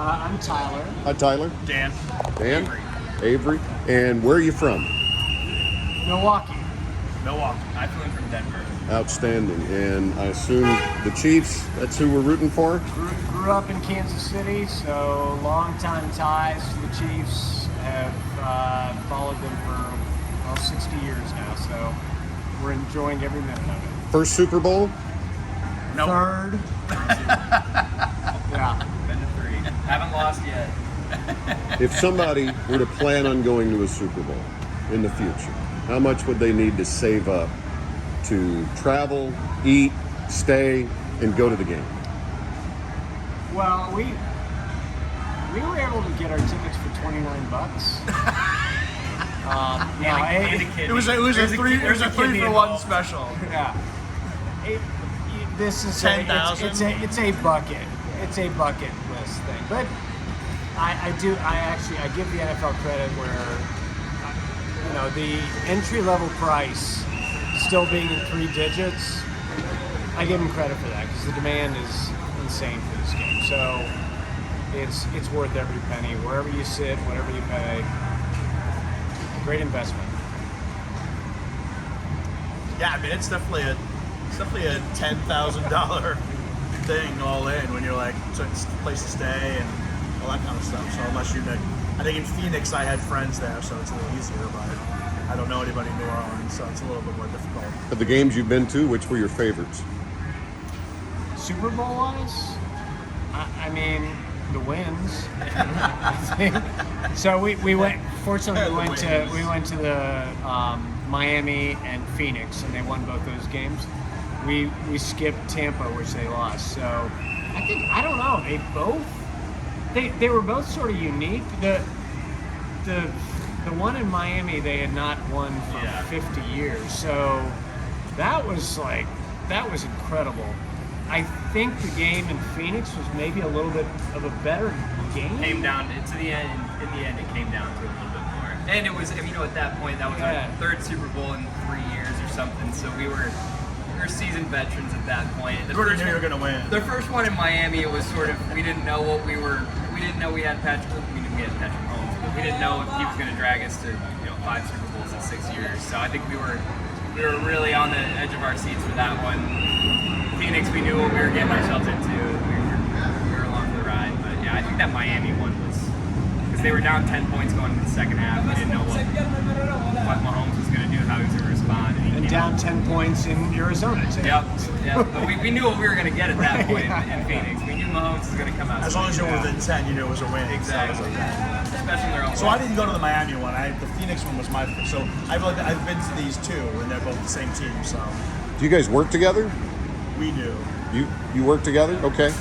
I'm Tyler. Hi, Tyler. Dan. Dan. Avery. And where are you from? Milwaukee. I flew in from Denver. Outstanding. And I assume the Chiefs, that's who we're rooting for? Grew up in Kansas City, so long-time ties to the Chiefs. Have followed them for 60 years now, so we're enjoying every minute of it. First Super Bowl? Nope. Third. Yeah. Been to 3. Haven't lost yet. If somebody were to plan on going to a Super Bowl in the future, how much would they need to save up to travel, eat, stay, and go to the game? Well, we were able to get our tickets for $29. It was a 3-for-1 special. Yeah. This is 10,000. It's a bucket list thing, but I give the NFL credit where the entry level price still being in 3 digits. I give them credit for that because the demand is insane for this game. So it's worth every penny. Wherever you sit, whatever you pay, great investment. Yeah, I mean it's definitely a $10,000 thing all in when you're like, so it's a place to stay and all that kind of stuff. So unless I think in Phoenix I had friends there, so it's a little easier, but I don't know anybody in New Orleans, so it's a little bit more difficult. Of the games you've been to, which were your favorites? Super Bowl wise, I mean the wins. I think. So we went. Fortunately, we went to the Miami and Phoenix, and they won both those games. We skipped Tampa, which they lost. So I don't know. They were both sort of unique. The one in Miami they had not won for 50 years. So that was incredible. I think the game in Phoenix was maybe a little bit of a better game. Came down to the end. In the end, it came down to a little bit more. And it was, at that point, that was our 3rd Super Bowl in 3 years or something. So we were seasoned veterans at that point. You already knew you were going to win. The first one in Miami, it was sort of, we didn't know we knew we had Patrick Mahomes, but we didn't know if he was going to drag us to 5 Super Bowls in 6 years. So I think we were really on the edge of our seats for that one. Phoenix, we knew what we were getting ourselves into. We were along for the ride. But yeah, I think that Miami one was, because they were down 10 points going into the second half. We didn't know what Mahomes was going to do, how he was going to respond. And down 10 points in Arizona too. Yep. But we knew what we were going to get at that point in Phoenix. We knew Mahomes was going to come out. As long as you were within 10, you knew it was a win. Exactly. Especially in their own. So I didn't go to the Miami one. The Phoenix one was my. So I've been to these 2, and they're both the same team. So. Do you guys work together? We do. You work together? Okay.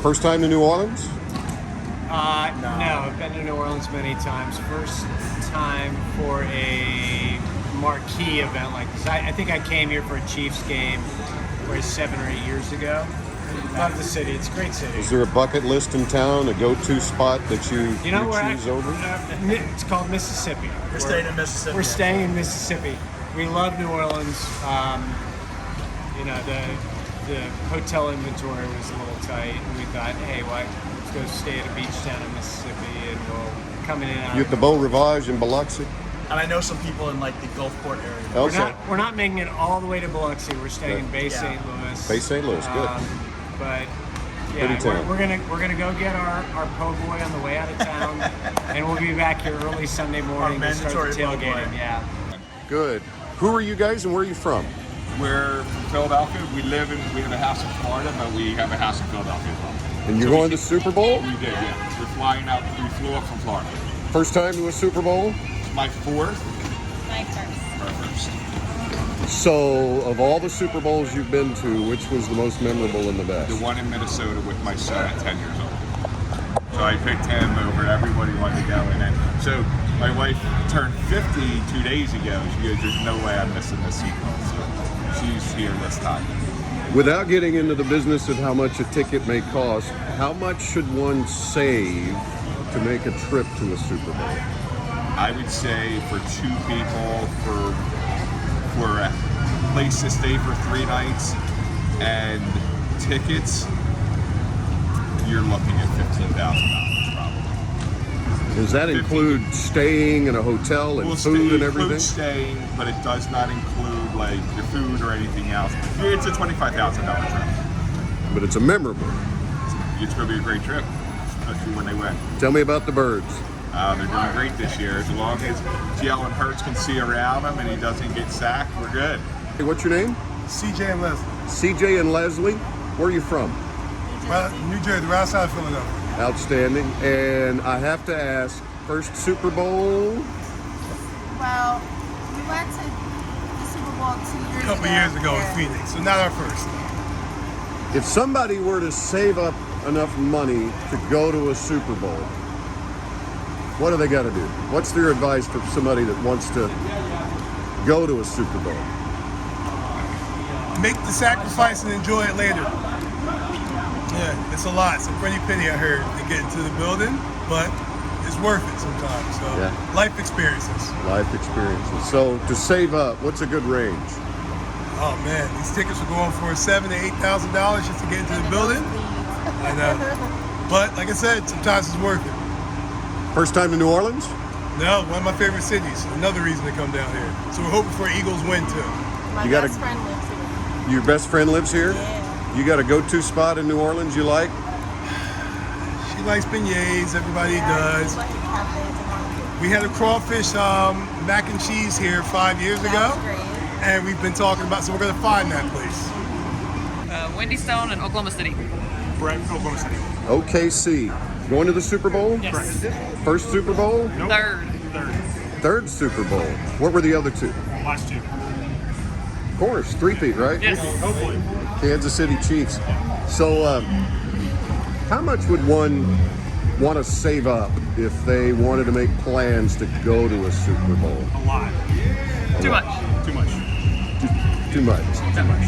First time to New Orleans? No, I've been to New Orleans many times. First time for a marquee event like this. I think I came here for a Chiefs game 7 or 8 years ago. Love the city. It's a great city. Is there a bucket list in town, a go-to spot that you choose over? It's called Mississippi. We're staying in Mississippi. We're staying in Mississippi. We love New Orleans. The hotel inventory was a little tight, and we thought, hey, let's go stay at a beach town in Mississippi, and we'll come in and out. You at the Beau Rivage in Biloxi? And I know some people in like the Gulfport area. Okay. We're not making it all the way to Biloxi. We're staying in Bay St. Louis. Bay St. Louis, good. But Pretty town. we're gonna go get our po' boy on the way out of town, and we'll be back here early Sunday morning to start the tailgating. Yeah. Good. Who are you guys and where are you from? We're from Philadelphia. We have a house in Florida, but we have a house in Philadelphia as well. And you're going to Super Bowl? We did, yeah. We're flying out. We flew up from Florida. First time to a Super Bowl? It's my 4th. My first. Our first. So, of all the Super Bowls you've been to, which was the most memorable and the best? The one in Minnesota with my son at 10 years old. So I picked him over everybody wanted to go. And then, so my wife turned 50 2 days ago. She goes, there's no way I'm missing this Super Bowl. So she's here this time. Without getting into the business of how much a ticket may cost, how much should one save to make a trip to a Super Bowl? I would say for 2 people, for a place to stay for 3 nights and tickets, you're looking at $15,000. Does that 50. include staying in a hotel and Well, food and it everything? includes staying, but it does not include like your food or anything else. It's a $25,000 trip. But it's a memorable. It's going to be a great trip, especially when they win. Tell me about the birds. They're doing great this year. As long as Jalen Hurts can see around him and he doesn't get sacked, we're good. Hey, what's your name? CJ and Leslie. CJ and Leslie. Where are you from? Well, New Jersey, right outside of Philadelphia. Outstanding. And I have to ask, first Super Bowl? Well, we went to the Super Bowl 2 years ago. A couple years ago in Phoenix, so not our first. If somebody were to save up enough money to go to a Super Bowl, what do they got to do? What's their advice for somebody that wants to go to a Super Bowl? Make the sacrifice and enjoy it later. Yeah, it's a lot. It's a pretty penny, I heard, to get into the building, but it's worth it sometimes. So, Yeah. life experiences. Life experiences. So to save up, what's a good range? Oh man, these tickets are going for $7,000 to $8,000 just to get into the building. I know. But like I said, sometimes it's worth it. First time to New Orleans? No, one of my favorite cities. Another reason to come down here. So we're hoping for Eagles win too. My You gotta- best friend lives here. Your best friend lives here? Yeah. You got a go-to spot in New Orleans you like? She likes beignets, everybody does. Like a cafe to barbecue. We had a crawfish mac and cheese here 5 years ago. That's great. And we've been talking about, so we're gonna find that place. Wendy Stone in Oklahoma City. Brentwood, Oklahoma City. OKC. Going to the Super Bowl? Yes. First Super Bowl? Third. Third Super Bowl. What were the other two? Last two. Of course, three-peat, right? Yes. Hopefully. Kansas City Chiefs. So how much would one want to save up if they wanted to make plans to go to a Super Bowl? A lot. Too much. Too much. Too much. Too much.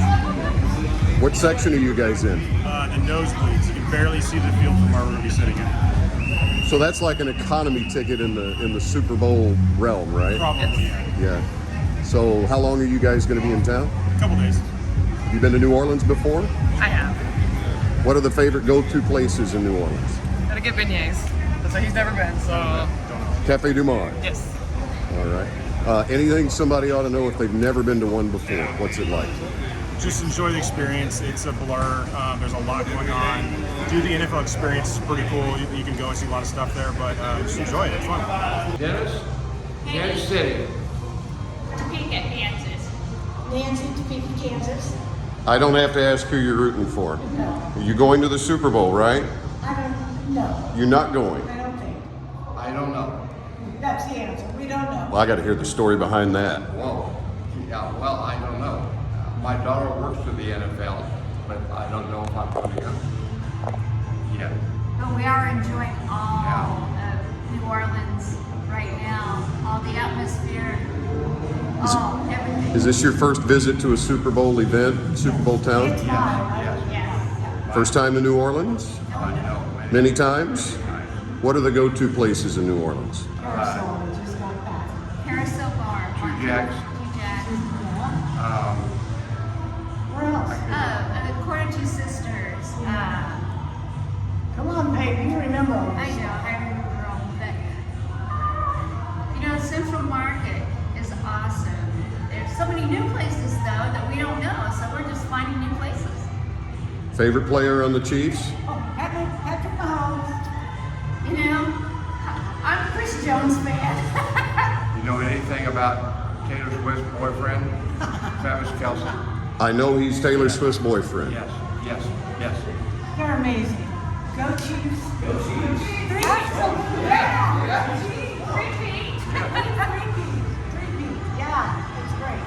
What section are you guys in? The nosebleeds. You can barely see the field from where we're going to be sitting in. So that's like an economy ticket in the Super Bowl realm, right? Probably, yeah. Yeah. So how long are you guys going to be in town? A couple days. You been to New Orleans before? I have. What are the favorite go-to places in New Orleans? Gotta get beignets. That's why he's never been, so. Cafe Du Monde. Yes. All right. Anything somebody ought to know if they've never been to one before? What's it like? Just enjoy the experience. It's a blur. There's a lot going on. Do the NFL experience. It's pretty cool. You can go and see a lot of stuff there, but just enjoy it. It's fun. Dennis, Kansas City. Topeka, Kansas. Nancy, Topeka, Kansas. I don't have to ask who you're rooting for. You're going to the Super Bowl, right? I don't know. You're not going. I don't think. I don't know. That's the answer. We don't know. Well, I got to hear the story behind that. Whoa. Yeah, well, I don't know. My daughter works for the NFL, but I don't know if I'm going to go. Yeah. But we are enjoying all Yeah. of New Orleans right now. All the atmosphere, everything. Is this your first visit to a Super Bowl event, Super Bowl town? It's mine. Yes. First time to New Orleans? I know. Many times? What are the go-to places in New Orleans? Parasol, we just got back. Carousel Bar. Two Jacks. Two Jacks. Where else? The Quarter Two Sisters. Come on, baby. You remember all I this. know, I remember all of that. You know, Central Market is awesome. There's so many new places, though, that we don't know, so we're just finding new places. Favorite player on the Chiefs? Oh, Patrick Mahomes. You know, I'm a Chris Jones fan. You know anything about Taylor Swift's boyfriend, Travis Kelce? I know he's Taylor Swift's boyfriend. Yes, yes, yes. They're amazing. Go Chiefs. Go Chiefs. Three-peat. Yeah, it's great.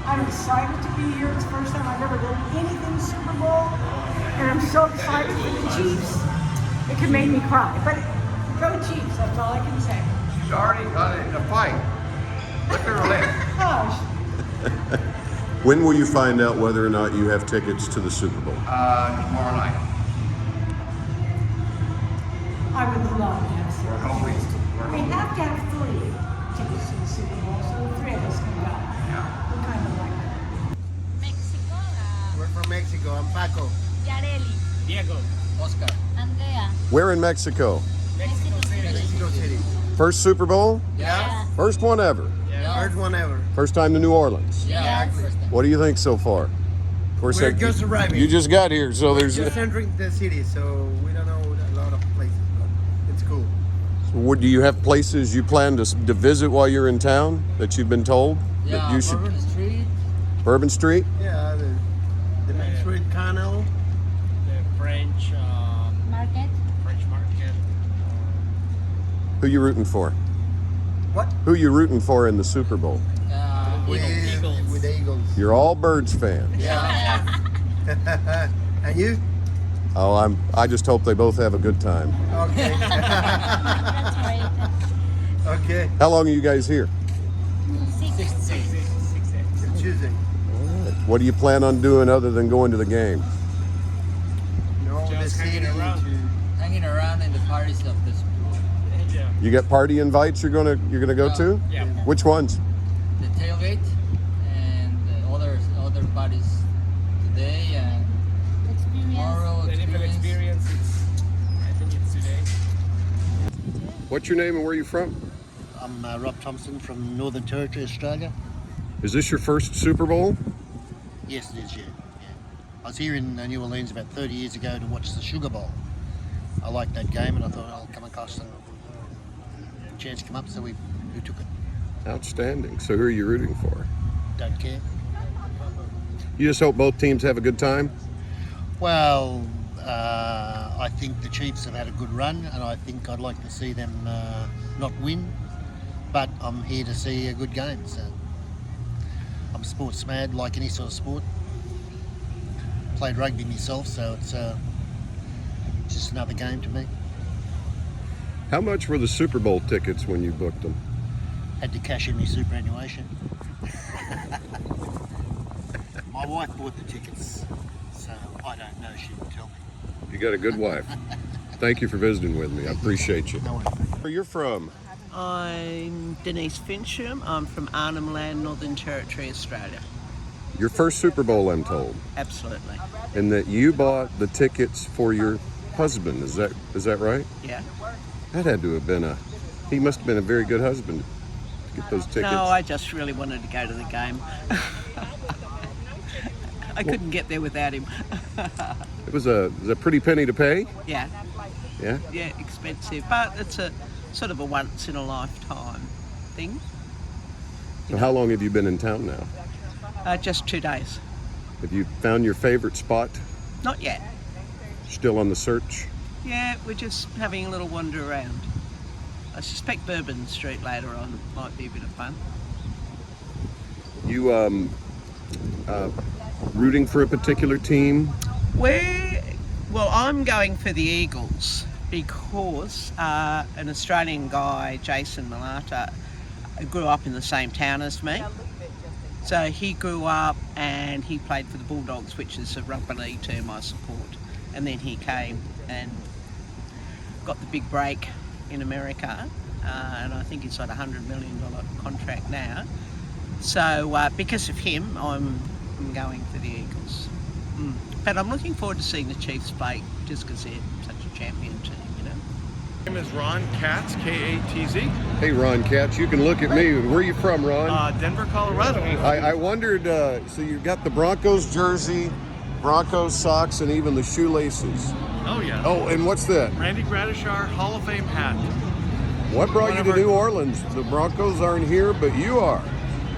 I'm excited to be here. It's the first time I've ever done anything Super Bowl. And I'm so excited for the Chiefs. It could make me cry. But go Chiefs, that's all I can say. She's already got it in a fight. Look at her lip. Gosh, When will you find out whether or not you have tickets to the Super Bowl? Tomorrow night. I would love to have We're hoping. We have to have 3 tickets to the Super Bowl, so the 3 of us can go. Yeah. We kind of like that. Mexico. We're from Mexico. I'm Paco. Yareli. Diego. Oscar. Andrea. Where in Mexico? Mexico City. First Super Bowl? Yeah. First one ever. First one ever. First time to New Orleans. Yeah. What do you think so far? Of course, We're just arriving. You just got here, so there's. Just entering the city, so we don't know a lot of places, but it's cool. Do you have places you plan to visit while you're in town that you've been told that you should? Bourbon Street. Bourbon Street. Yeah, the Main Street Canal. The French Market. French market. Who you rooting for? What? Who you rooting for in the Super Bowl? With the Eagles. You're all Birds fans. Yeah. And you? Oh, I just hope they both have a good time. Okay. That's right. Okay. How long are you guys here? 6 Tuesday. What do you plan on doing other than going to the game? No, the Just city. hanging around. Hanging around in the parties of this. Yeah. You got party invites you're gonna go to? Yeah. Which ones? The tailgate and other parties today and tomorrow. The NFL experience. I think it's today. What's your name and where are you from? I'm Rob Thompson from Northern Territory, Australia. Is this your first Super Bowl? Yes, it is, yeah. I was here in New Orleans about 30 years ago to watch the Sugar Bowl. I liked that game and I thought I'll come across and a chance come up, so we took it. Outstanding. So who are you rooting for? Don't care. You just hope both teams have a good time? Well, I think the Chiefs have had a good run and I think I'd like to see them not win, but I'm here to see a good game. So I'm sports mad, like any sort of sport. Played rugby myself, so it's just another game to me. How much were the Super Bowl tickets when you booked them? Had to cash in my superannuation. My wife bought the tickets, so I don't know, she didn't tell me. You got a good wife. Thank you for visiting with me. I appreciate you. No worries. Where you're from? I'm Denise Fincham. I'm from Arnhem Land, Northern Territory, Australia. Your first Super Bowl, I'm told. Absolutely. And that you bought the tickets for your husband. Is that right? Yeah. That had to have been he must have been a very good husband to get those tickets. No, I just really wanted to go to the game. I couldn't get there without him. It was a pretty penny to pay? Yeah. Yeah? Yeah, expensive. But it's a sort of a once in a lifetime thing. So how long have you been in town now? Just 2 days. Have you found your favorite spot? Not yet. Still on the search? Yeah, we're just having a little wander around. I suspect Bourbon Street later on might be a bit of fun. You rooting for a particular team? Well, I'm going for the Eagles because an Australian guy, Jason Malata, grew up in the same town as me. So he grew up and he played for the Bulldogs, which is a rugby league team I support. And then he came and got the big break in America, and I think he's got a $100 million contract now. So because of him, I'm going for the Eagles. But I'm looking forward to seeing the Chiefs play, just because they're such a champion team, you know. My name is Ron Katz, K-A-T-Z. Hey, Ron Katz, you can look at me. Where are you from, Ron? Denver, Colorado. I wondered, so you've got the Broncos jersey, Broncos socks, and even the shoelaces. Oh, yeah. Oh, and what's that? Randy Gradishar Hall of Fame hat. What brought you to New Orleans? The Broncos aren't here, but you are.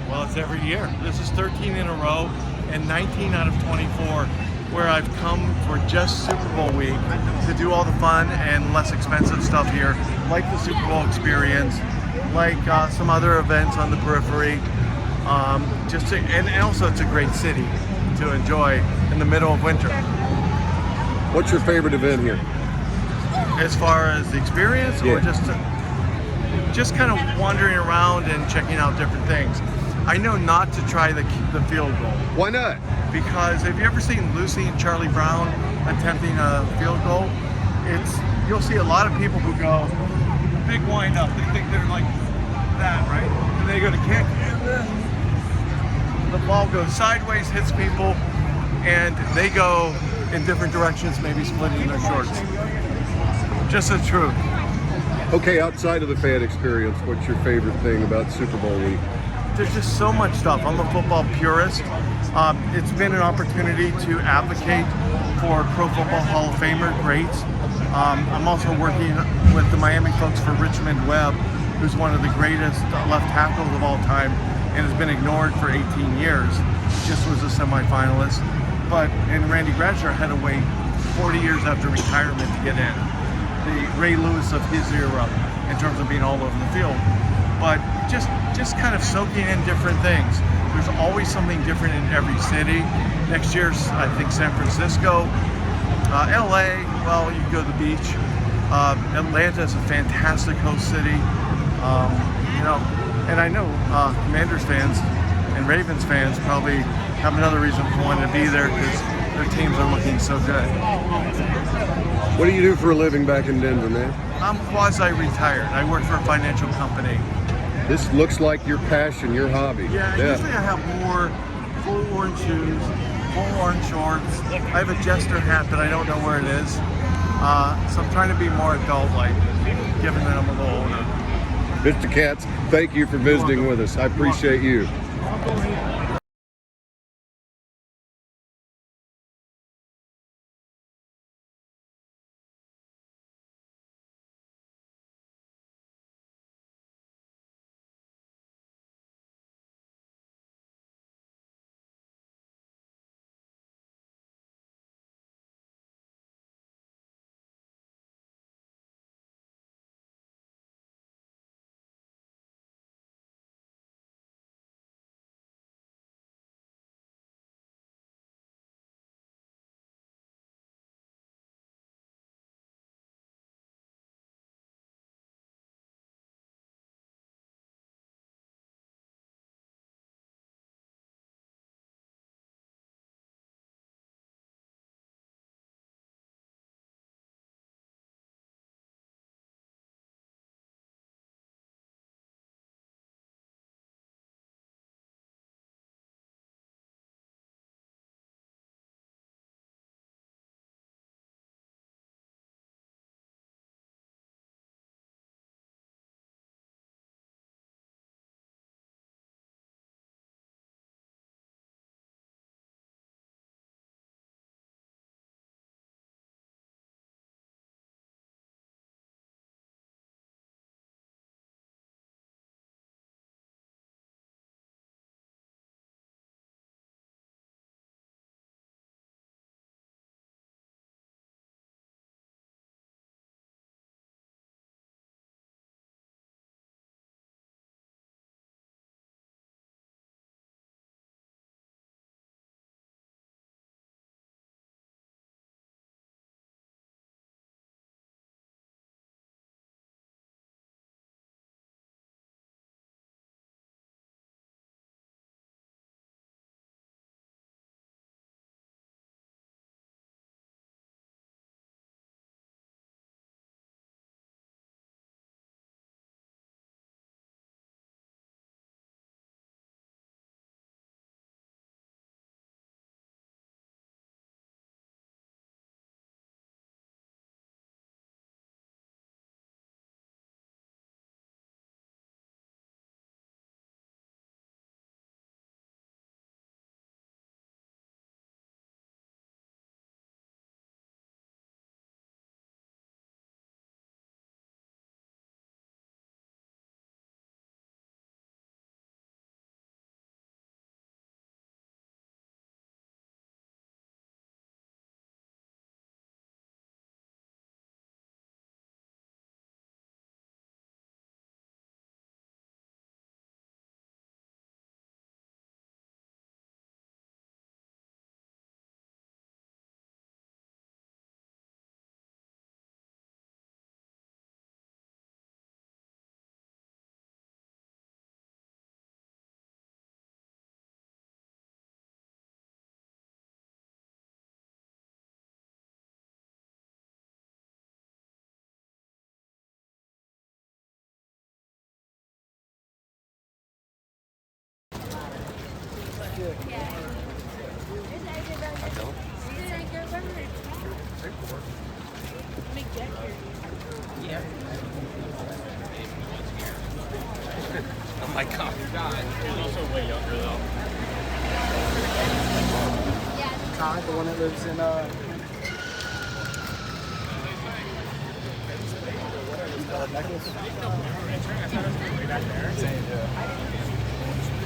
Well, it's every year. This is 13 in a row and 19 out of 24 where I've come for just Super Bowl week to do all the fun and less expensive stuff here, like the Super Bowl experience, like some other events on the periphery. And also it's a great city to enjoy in the middle of winter. What's your favorite event here? As far as the experience, or just kind of wandering around and checking out different things. I know not to try the field goal. Why not? Because have you ever seen Lucy and Charlie Brown attempting a field goal? You'll see a lot of people who go big wind up. They think they're like that, right? And they go to kick, and then the ball goes sideways, hits people, and they go in different directions, maybe splitting their shorts. Just the truth. Okay, outside of the fan experience, what's your favorite thing about Super Bowl week? There's just so much stuff. I'm a football purist. It's been an opportunity to advocate for Pro Football Hall of Famer greats. I'm also working with the Miami folks for Richmond Webb, who's one of the greatest left tackles of all time and has been ignored for 18 years. Just was a semifinalist. And Randy Bradshaw had to wait 40 years after retirement to get in. The Ray Lewis of his era in terms of being all over the field. But just kind of soaking in different things. There's always something different in every city. Next year's, I think, San Francisco. LA, well, you can go to the beach. Atlanta is a fantastic host city. And I know Commanders fans and Ravens fans probably have another reason for wanting to be there because their teams are looking so good. What do you do for a living back in Denver, man? I'm quasi-retired. I work for a financial company. This looks like your passion, your hobby. Yeah, usually I have more full orange shoes, full orange shorts. I have a Jester hat that I don't know where it is. So I'm trying to be more adult-like, given that I'm a little older. Mr. Katz, thank you for visiting with us. I appreciate you. icon. He's also way younger though. Todd, the one that lives in necklace.